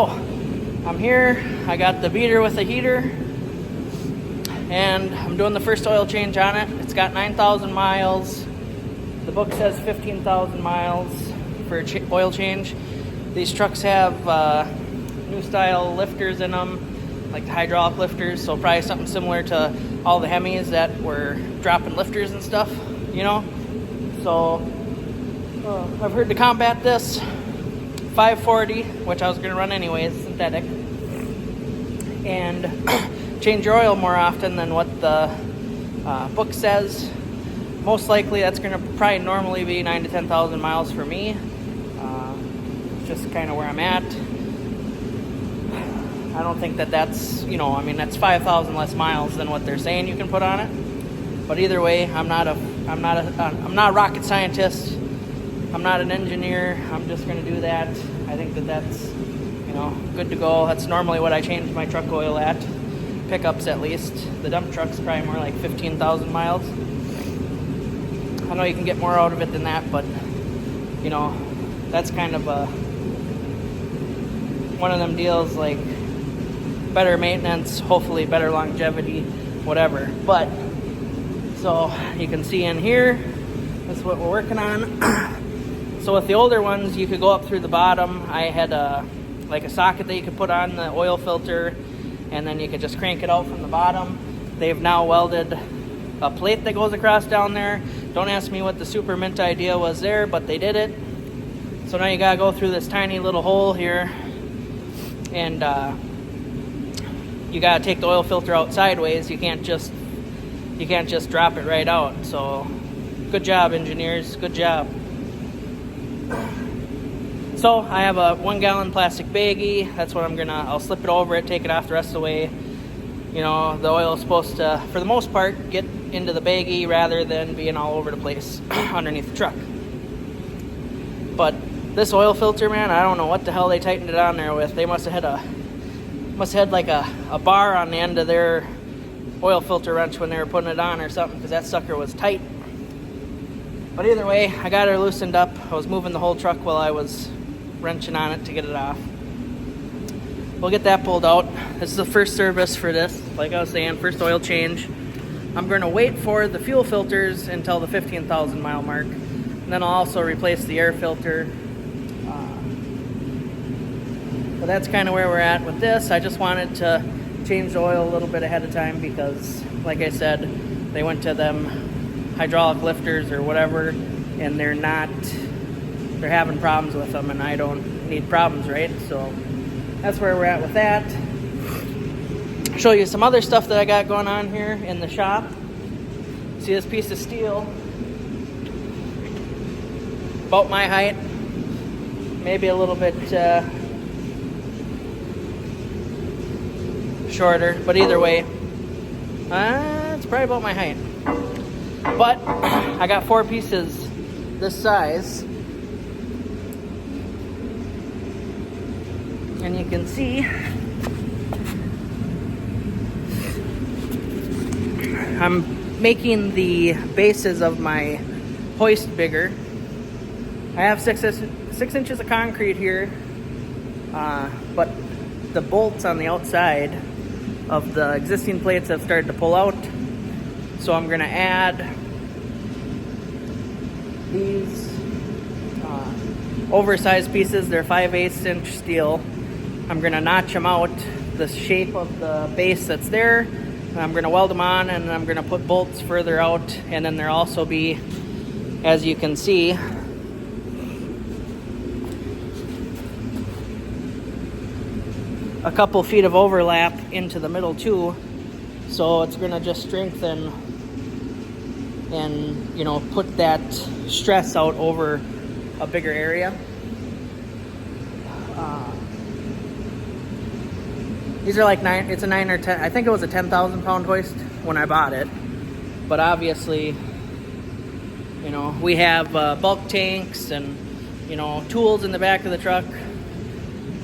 I'm here, I got the beater with the heater, and I'm doing the first oil change on it. It's got 9,000 miles. The book says 15,000 miles for oil change. These trucks have new style lifters in them, like the hydraulic lifters, so probably something similar to all the Hemis that were dropping lifters and stuff, you know? So I've heard to combat this, 540, which I was going to run anyways, synthetic, and change your oil more often than what the book says. Most likely that's going to probably normally be 9 to 10,000 miles for me. Just kind of where I'm at. I don't think that's, you know, I mean, that's 5,000 less miles than what they're saying you can put on it. But either way, I'm not a rocket scientist. I'm not an engineer. I'm just going to do that. I think that's, you know, good to go. That's normally what I change my truck oil at. Pickups at least. The dump truck's probably more like 15,000 miles. I know you can get more out of it than that, but, you know, that's kind of one of them deals, like better maintenance, hopefully better longevity, whatever. But, so you can see in here, that's what we're working on. So with the older ones, you could go up through the bottom. I had like a socket that you could put on the oil filter, and then you could just crank it out from the bottom. They've now welded a plate that goes across down there. Don't ask me what the super mint idea was there, but they did it. So now you gotta go through this tiny little hole here, and you gotta take the oil filter out sideways. You can't just drop it right out. So good job, engineers, good job. So I have a 1 gallon plastic baggie. That's what I'll slip it over it, take it off the rest of the way. You know, the oil is supposed to, for the most part, get into the baggie rather than being all over the place underneath the truck. But this oil filter, man, I don't know what the hell they tightened it on there with. They must have had like a bar on the end of their oil filter wrench when they were putting it on or something, because that sucker was tight. But either way, I got her loosened up. I was moving the whole truck while I was wrenching on it to get it off. We'll get that pulled out. This is the first service for this. Like I was saying, first oil change. I'm going to wait for the fuel filters until the 15,000 mile mark. And then I'll also replace the air filter. But that's kind of where we're at with this. I just wanted to change the oil a little bit ahead of time because, like I said, they went to them hydraulic lifters or whatever, and they're having problems with them, and I don't need problems, right? So that's where we're at with that. Show you some other stuff that I got going on here in the shop. See this piece of steel? About my height, maybe a little bit shorter, but either way, it's probably about my height. But I got 4 pieces this size, and you can see I'm making the bases of my hoist bigger. I have 6 inches of concrete here, but the bolts on the outside of the existing plates have started to pull out. So I'm going to add these oversized pieces. They're 5/8 inch steel. I'm going to notch them out the shape of the base that's there. And I'm going to weld them on, and I'm going to put bolts further out. And then there'll also be, as you can see, a couple feet of overlap into the middle too. So it's going to just strengthen and, you know, put that stress out over a bigger area. These are like it's a 9 or 10, I think it was a 10,000 pound hoist when I bought it. But obviously, you know, we have bulk tanks and, you know, tools in the back of the truck.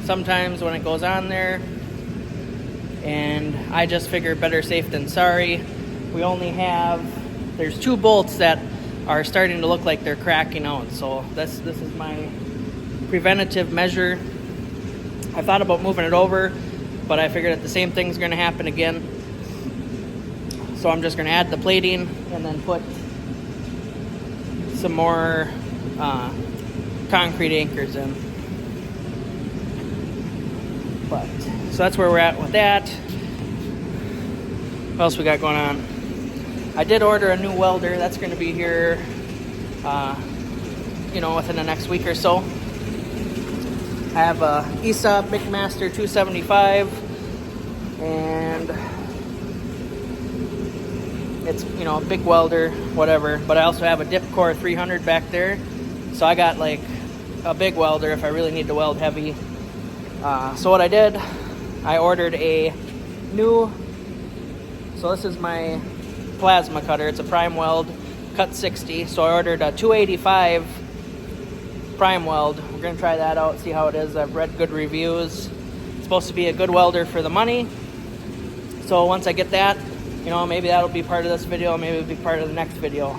Sometimes when it goes on there, and I just figure better safe than sorry. We only have, there's 2 bolts that are starting to look like they're cracking out. So this is my preventative measure. I thought about moving it over, but I figured that the same thing's going to happen again. So I'm just going to add the plating and then put some more concrete anchors in. But so that's where we're at with that. What else we got going on? I did order a new welder. That's going to be here, within the next week or so. I have a ESA McMaster 275, and it's, a big welder, whatever. But I also have a Dipcore 300 back there. So I got like a big welder if I really need to weld heavy. So what I did, I ordered a new, so this is my plasma cutter. It's a prime weld, cut 60. So I ordered a 285 prime weld. We're going to try that out, see how it is. I've read good reviews. It's supposed to be a good welder for the money. So once I get that, maybe that'll be part of this video, maybe it'll be part of the next video.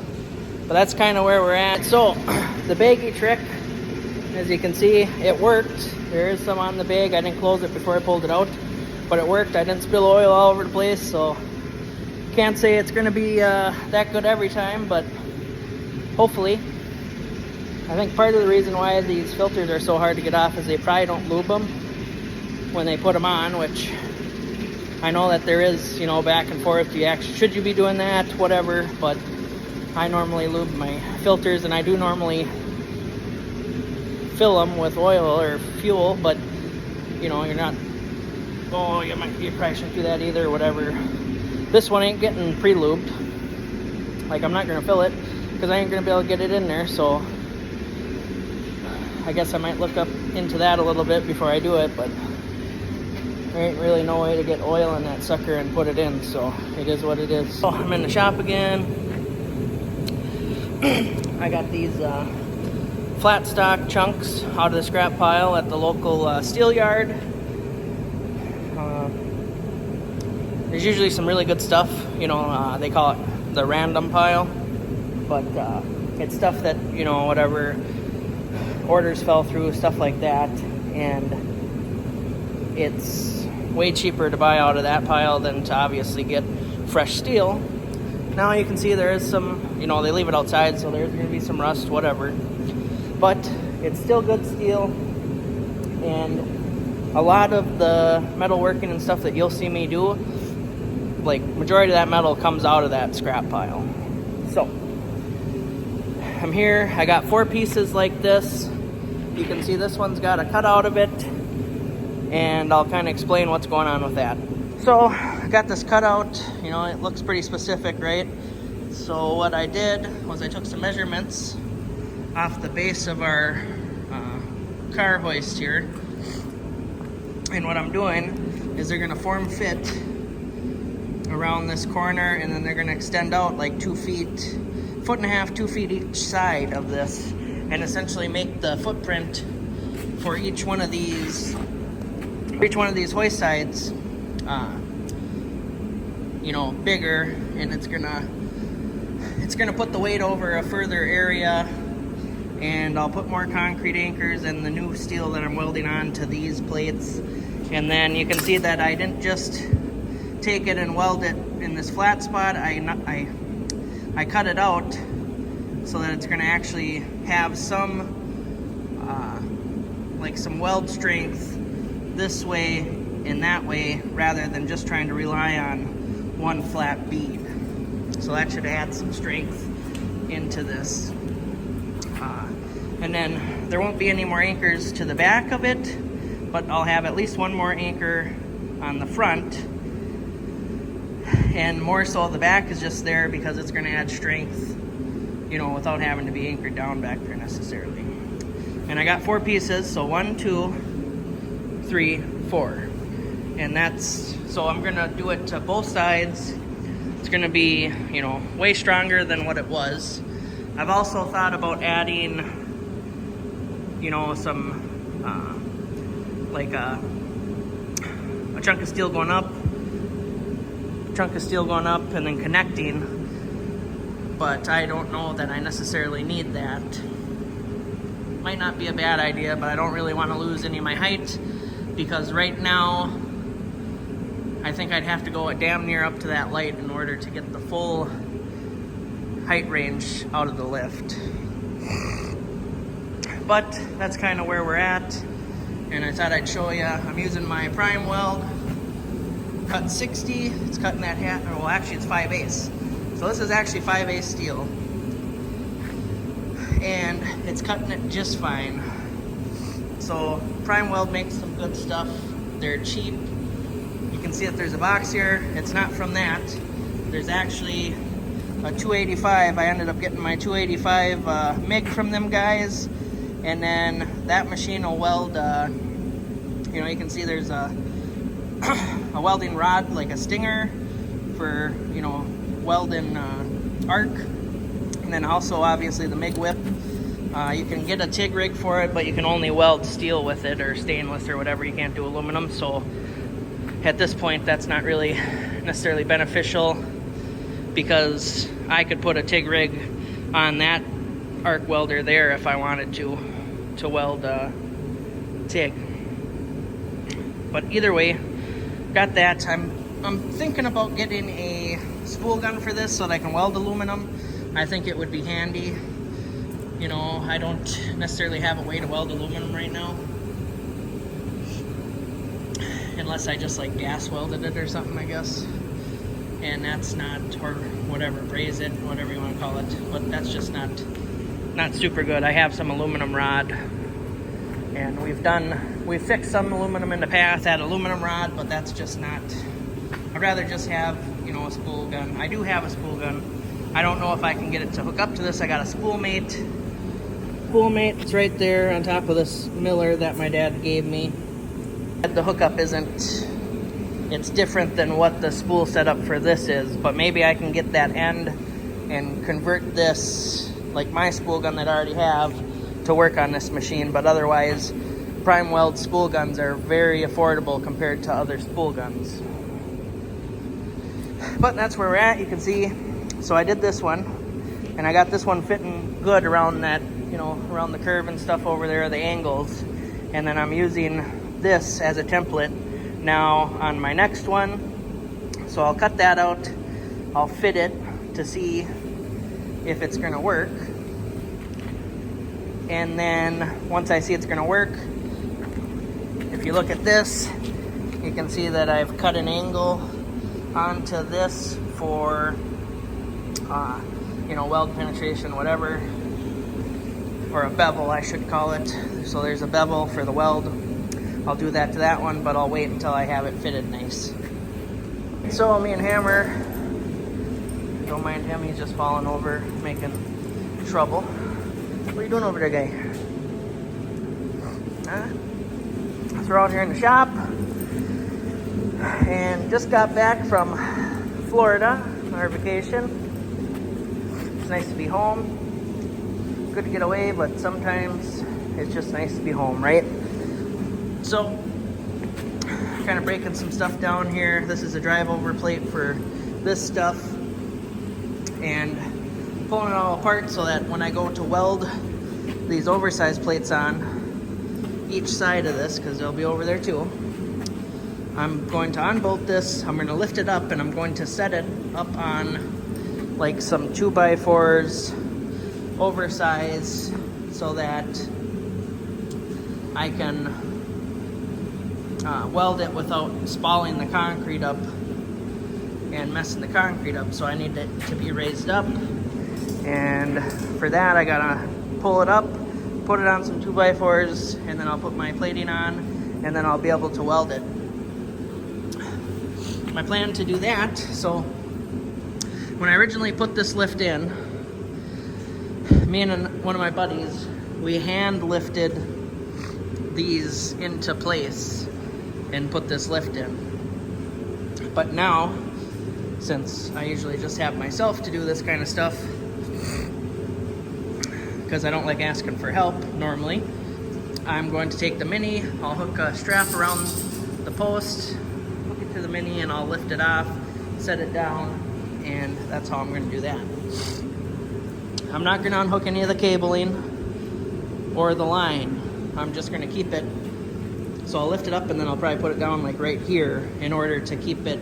But that's kind of where we're at. So the baggie trick, as you can see, it worked. There is some on the bag. I didn't close it before I pulled it out, but it worked. I didn't spill oil all over the place, so can't say it's going to be that good every time, but hopefully. I think part of the reason why these filters are so hard to get off is they probably don't lube them when they put them on, which I know that there is, back and forth. Should you be doing that? Whatever, but I normally lube my filters, and I do normally fill them with oil or fuel, but you're not, you probably shouldn't do that either, whatever. This one ain't getting pre-lubed. Like, I'm not gonna fill it because I ain't gonna be able to get it in there, so I guess I might look up into that a little bit before I do it, but there ain't really no way to get oil in that sucker and put it in, so it is what it is. So I'm in the shop again. I got these flat stock chunks out of the scrap pile at the local steel yard. There's usually some really good stuff, they call it the random pile, but it's stuff that, whatever orders fell through, stuff like that, and it's way cheaper to buy out of that pile than to obviously get fresh steel. Now you can see there is some, they leave it outside, so there's going to be some rust, whatever. But it's still good steel, and a lot of the metalworking and stuff that you'll see me do, like, majority of that metal comes out of that scrap pile. So I'm here. I got 4 pieces like this. You can see this one's got a cutout of it, and I'll kind of explain what's going on with that. So I got this cutout. It looks pretty specific, right? So what I did was I took some measurements off the base of our car hoist here, and what I'm doing is they're going to form fit around this corner, and then they're going to extend out like 2 feet, 1.5 feet, 2 feet each side of this, and essentially make the footprint for each one of these hoist sides bigger, and it's gonna put the weight over a further area, and I'll put more concrete anchors and the new steel that I'm welding on to these plates. And then you can see that I didn't just take it and weld it in this flat spot. I cut it out so that it's gonna actually have some some weld strength this way and that way, rather than just trying to rely on one flat bead. So that should add some strength into this. And then there won't be any more anchors to the back of it, but I'll have at least one more anchor on the front. And more so the back is just there because it's going to add strength, without having to be anchored down back there necessarily. And I got 4 pieces, so 1, 2, 3, 4. And so I'm going to do it to both sides. It's going to be, way stronger than what it was. I've also thought about adding, some, a chunk of steel going up, and then connecting. But I don't know that I necessarily need that. Might not be a bad idea, but I don't really want to lose any of my height. because right now I think I'd have to go damn near up to that light in order to get the full height range out of the lift. But that's kind of where we're at, and I thought I'd show you. I'm using my prime weld, cut 60. It's cutting that hat, well actually it's 5/8. So this is actually 5/8 steel, and it's cutting it just fine. So prime weld makes some good stuff. They're cheap. You can see that there's a box here. It's not from that. There's actually a 285. I ended up getting my 285 MIG from them guys. And then that machine will weld, you know, you can see there's a welding rod, like a stinger for, you know, welding arc. And then also obviously the MIG whip. You can get a TIG rig for it, but you can only weld steel with it, or stainless or whatever. You can't do aluminum. So at this point, that's not really necessarily beneficial, because I could put a TIG rig on that arc welder there if I wanted to weld TIG. But either way, got that. I'm thinking about getting a spool gun for this so that I can weld aluminum. I think it would be handy. You know, I don't necessarily have a way to weld aluminum right now, unless I just like gas welded it or something, I guess. And that's not, or whatever, braze it, whatever you want to call it. But that's just not super good. I have some aluminum rod, and we've fixed some aluminum in the past, had aluminum rod, but that's just not, I'd rather just have, you know, a spool gun. I do have a spool gun. I don't know if I can get it to hook up to this. I got a spool mate. It's right there on top of this Miller that my dad gave me. The hookup isn't, it's different than what the spool setup for this is, but maybe I can get that end and convert this, like my spool gun that I already have, to work on this machine. But otherwise, prime weld spool guns are very affordable compared to other spool guns. But that's where we're at, you can see. So I did this one, and I got this one fitting good around that, you know, around the curve and stuff over there, the angles. And then I'm using this as a template now on my next one. So I'll cut that out, I'll fit it to see if it's gonna work. And then once I see it's gonna work, if you look at this, you can see that I've cut an angle onto this for you know, weld penetration, whatever, or a bevel I should call it. So there's a bevel for the weld. I'll do that to that one, but I'll wait until I have it fitted nice. So me and Hammer, don't mind him, he's just falling over, making trouble. What are you doing over there, guy? Huh? So we're out here in the shop, and just got back from Florida, our vacation. It's nice to be home. Good to get away, but sometimes it's just nice to be home, right? So, kind of breaking some stuff down here. This is a drive-over plate for this stuff, and pulling it all apart so that when I go to weld these oversized plates on each side of this, because they'll be over there too, I'm going to unbolt this, I'm going to lift it up, and I'm going to set it up on like some 2x4s, oversized, so that I can weld it without spalling the concrete up and messing the concrete up. So I need it to be raised up, and for that I gotta pull it up, put it on some 2x4s, and then I'll put my plating on, and then I'll be able to weld it. My plan to do that, so when I originally put this lift in, me and one of my buddies, we hand lifted these into place and put this lift in. But now, since I usually just have myself to do this kind of stuff, because I don't like asking for help normally, I'm going to take the Mini, I'll hook a strap around the post, hook it to the Mini, and I'll lift it off, set it down, and that's how I'm going to do that. I'm not going to unhook any of the cabling or the line. I'm just going to keep it So I'll lift it up and then I'll probably put it down like right here in order to keep it,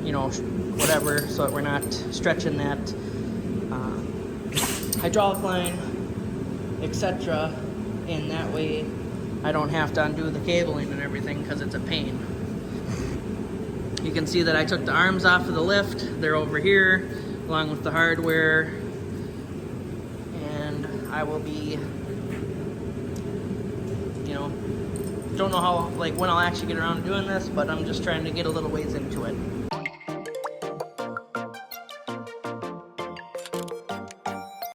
you know, whatever, so that we're not stretching that hydraulic line, etc. And that way I don't have to undo the cabling and everything because it's a pain. You can see that I took the arms off of the lift. They're over here along with the hardware. And I will be, you know, don't know how, like, when I'll actually get around to doing this, but I'm just trying to get a little ways into it.